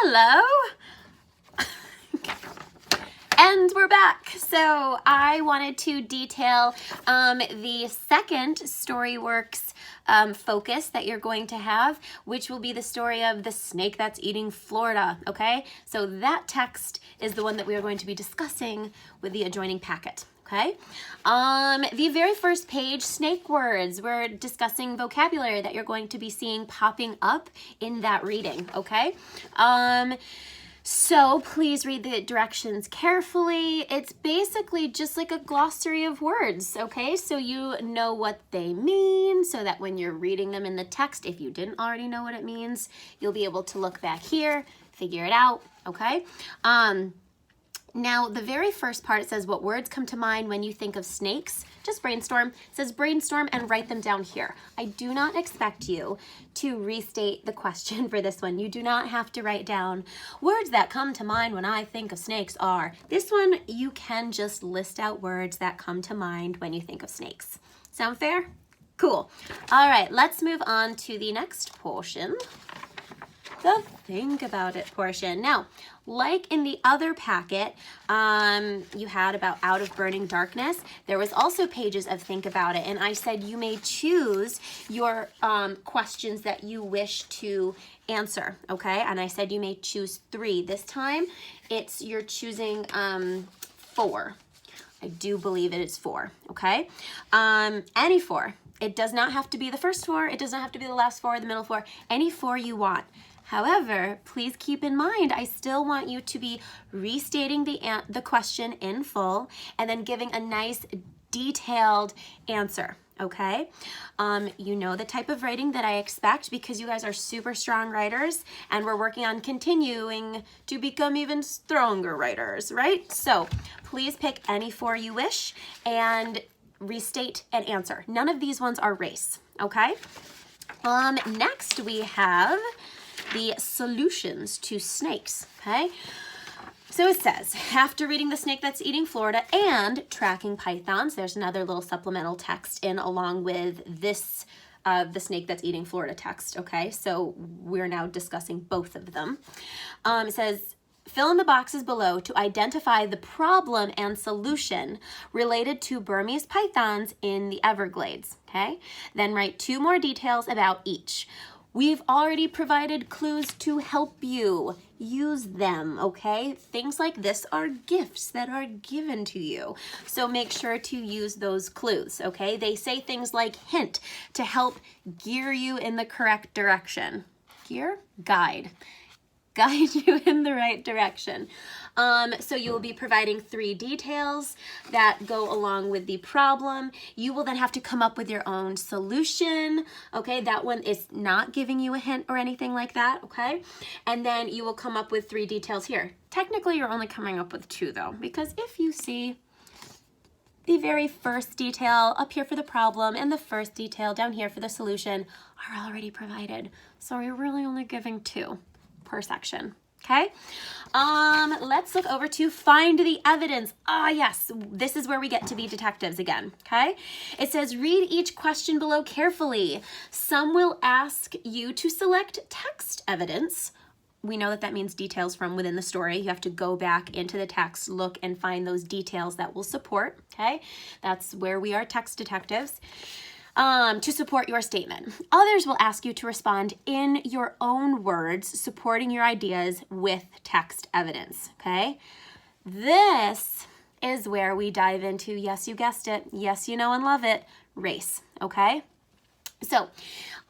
Hello. And we're back. So I wanted to detail the second Storyworks focus that you're going to have, which will be the story of the snake that's eating Florida, okay? So that text is the one that we are going to be discussing with the adjoining packet. Okay, the very first page, snake words. We're discussing vocabulary that you're going to be seeing popping up in that reading, okay? So please read the directions carefully. It's basically just like a glossary of words, okay? So you know what they mean, so that when you're reading them in the text, if you didn't already know what it means, you'll be able to look back here, figure it out, okay? Now, the very first part, it says, what words come to mind when you think of snakes? Just brainstorm. It says brainstorm and write them down here. I do not expect you to restate the question for this one. You do not have to write down words that come to mind when I think of snakes are. This one, you can just list out words that come to mind when you think of snakes. Sound fair? Cool. All right, let's move on to the next portion. The think about it portion. Now, like in the other packet, you had about out of burning darkness, there was also pages of think about it. And I said you may choose your questions that you wish to answer, okay? And I said you may choose 3. This time, you're choosing 4. I do believe it is 4, okay? Any 4. It does not have to be the first 4. It does not have to be the last 4, the middle 4. Any 4 you want. However, please keep in mind, I still want you to be restating the question in full and then giving a nice detailed answer, okay? You know the type of writing that I expect because you guys are super strong writers and we're working on continuing to become even stronger writers, right? So please pick any 4 you wish and restate and answer. None of these ones are race, okay? Next we have the solutions to snakes, okay? So it says, after reading The Snake That's Eating Florida and Tracking Pythons, there's another little supplemental text in along with this, The Snake That's Eating Florida text, okay? So we're now discussing both of them. It says, fill in the boxes below to identify the problem and solution related to Burmese pythons in the Everglades, okay? Then write 2 more details about each. We've already provided clues to help you. Use them, okay? Things like this are gifts that are given to you. So make sure to use those clues, okay? They say things like hint to help gear you in the correct direction. Gear? Guide. Guide you in the right direction. So you will be providing 3 details that go along with the problem. You will then have to come up with your own solution, okay? That one is not giving you a hint or anything like that, okay? And then you will come up with 3 details here. Technically, you're only coming up with 2 though, because if you see the very first detail up here for the problem and the first detail down here for the solution are already provided. So you're really only giving 2 per section, okay? Let's look over to find the evidence. Ah, yes, this is where we get to be detectives again, okay? It says, read each question below carefully. Some will ask you to select text evidence. We know that that means details from within the story. You have to go back into the text, look and find those details that will support, okay? That's where we are text detectives. To support your statement. Others will ask you to respond in your own words, supporting your ideas with text evidence, okay? This is where we dive into, yes, you guessed it, yes, you know and love it, race, okay? So,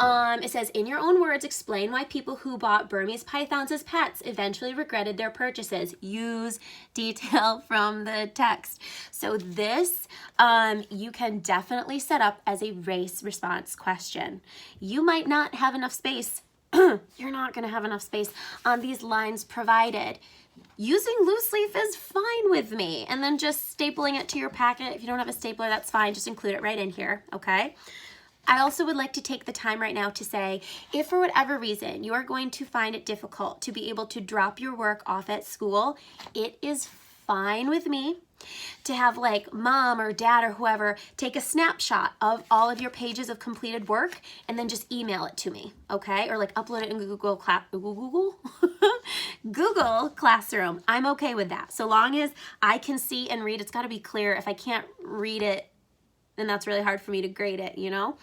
it says, in your own words, explain why people who bought Burmese pythons as pets eventually regretted their purchases. Use detail from the text. So this, you can definitely set up as a race response question. You might not have enough space. You're not going to have enough space on these lines provided. Using loose leaf is fine with me. And then just stapling it to your packet. If you don't have a stapler, that's fine. Just include it right in here, okay? I also would like to take the time right now to say, if for whatever reason you are going to find it difficult to be able to drop your work off at school, it is fine with me to have like mom or dad or whoever take a snapshot of all of your pages of completed work and then just email it to me, okay? Or like upload it in Google Google Classroom. I'm okay with that. So long as I can see and read, it's got to be clear. If I can't read it, then that's really hard for me to grade it, you know?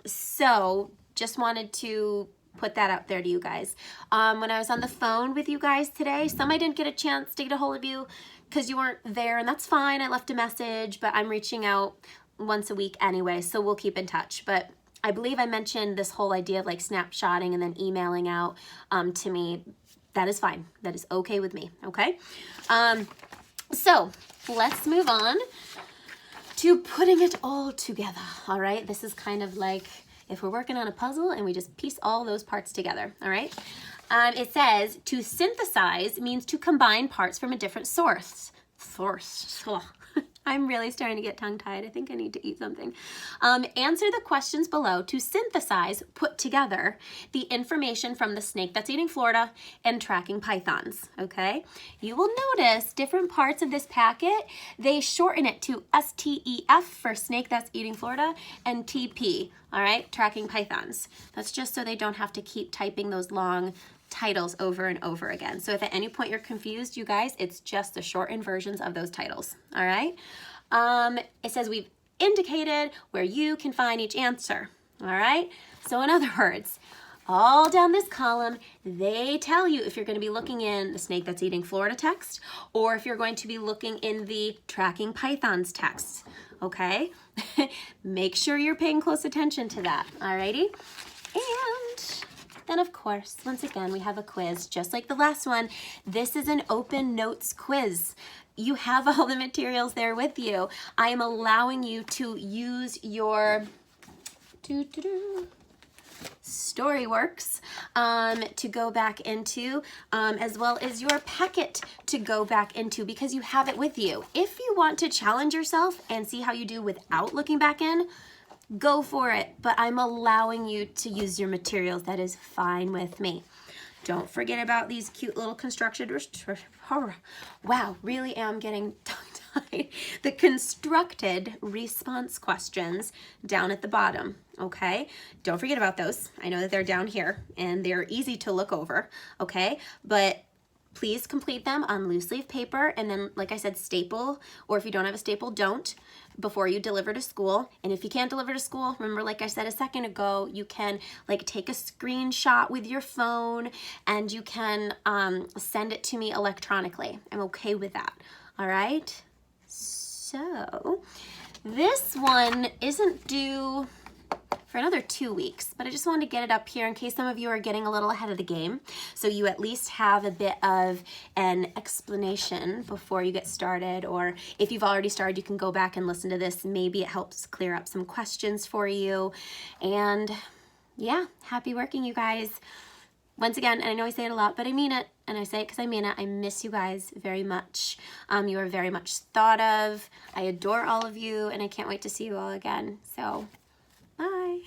So just wanted to put that out there to you guys. When I was on the phone with you guys today, some I didn't get a chance to get a hold of you because you weren't there, and that's fine. I left a message, but I'm reaching out once a week anyway, so we'll keep in touch. But I believe I mentioned this whole idea of like snapshotting and then emailing out to me. That is fine. That is okay with me, okay? So let's move on to putting it all together, all right? This is kind of like if we're working on a puzzle and we just piece all those parts together, all right? It says to synthesize means to combine parts from a different source. I'm really starting to get tongue-tied. I think I need to eat something. Answer the questions below to synthesize, put together, the information from the snake that's eating Florida and tracking pythons, okay? You will notice different parts of this packet, they shorten it to STEF for snake that's eating Florida and TP, all right, tracking pythons. That's just so they don't have to keep typing those long titles over and over again. So if at any point you're confused, you guys, it's just the shortened versions of those titles, all right? It says we've indicated where you can find each answer, all right? So in other words, all down this column, they tell you if you're going to be looking in the snake that's eating Florida text or if you're going to be looking in the tracking pythons text, okay? Make sure you're paying close attention to that, all righty? And then of course, once again, we have a quiz just like the last one. This is an open notes quiz. You have all the materials there with you. I am allowing you to use your Storyworks to go back into, as well as your packet to go back into because you have it with you. If you want to challenge yourself and see how you do without looking back in, go for it, but I'm allowing you to use your materials. That is fine with me. Don't forget about these cute little constructed, wow, really am getting tongue-tied. The constructed response questions down at the bottom, okay? Don't forget about those. I know that they're down here and they're easy to look over, okay? But please complete them on loose leaf paper and then, like I said, staple, or if you don't have a staple, don't, before you deliver to school. And if you can't deliver to school, remember, like I said a second ago, you can like take a screenshot with your phone and you can send it to me electronically. I'm okay with that, all right? So this one isn't due for another 2 weeks, but I just wanted to get it up here in case some of you are getting a little ahead of the game, so you at least have a bit of an explanation before you get started, or if you've already started, you can go back and listen to this. Maybe it helps clear up some questions for you. And yeah, happy working, you guys. Once again, and I know I say it a lot, but I mean it, and I say it because I mean it, I miss you guys very much. You are very much thought of. I adore all of you, and I can't wait to see you all again. So bye.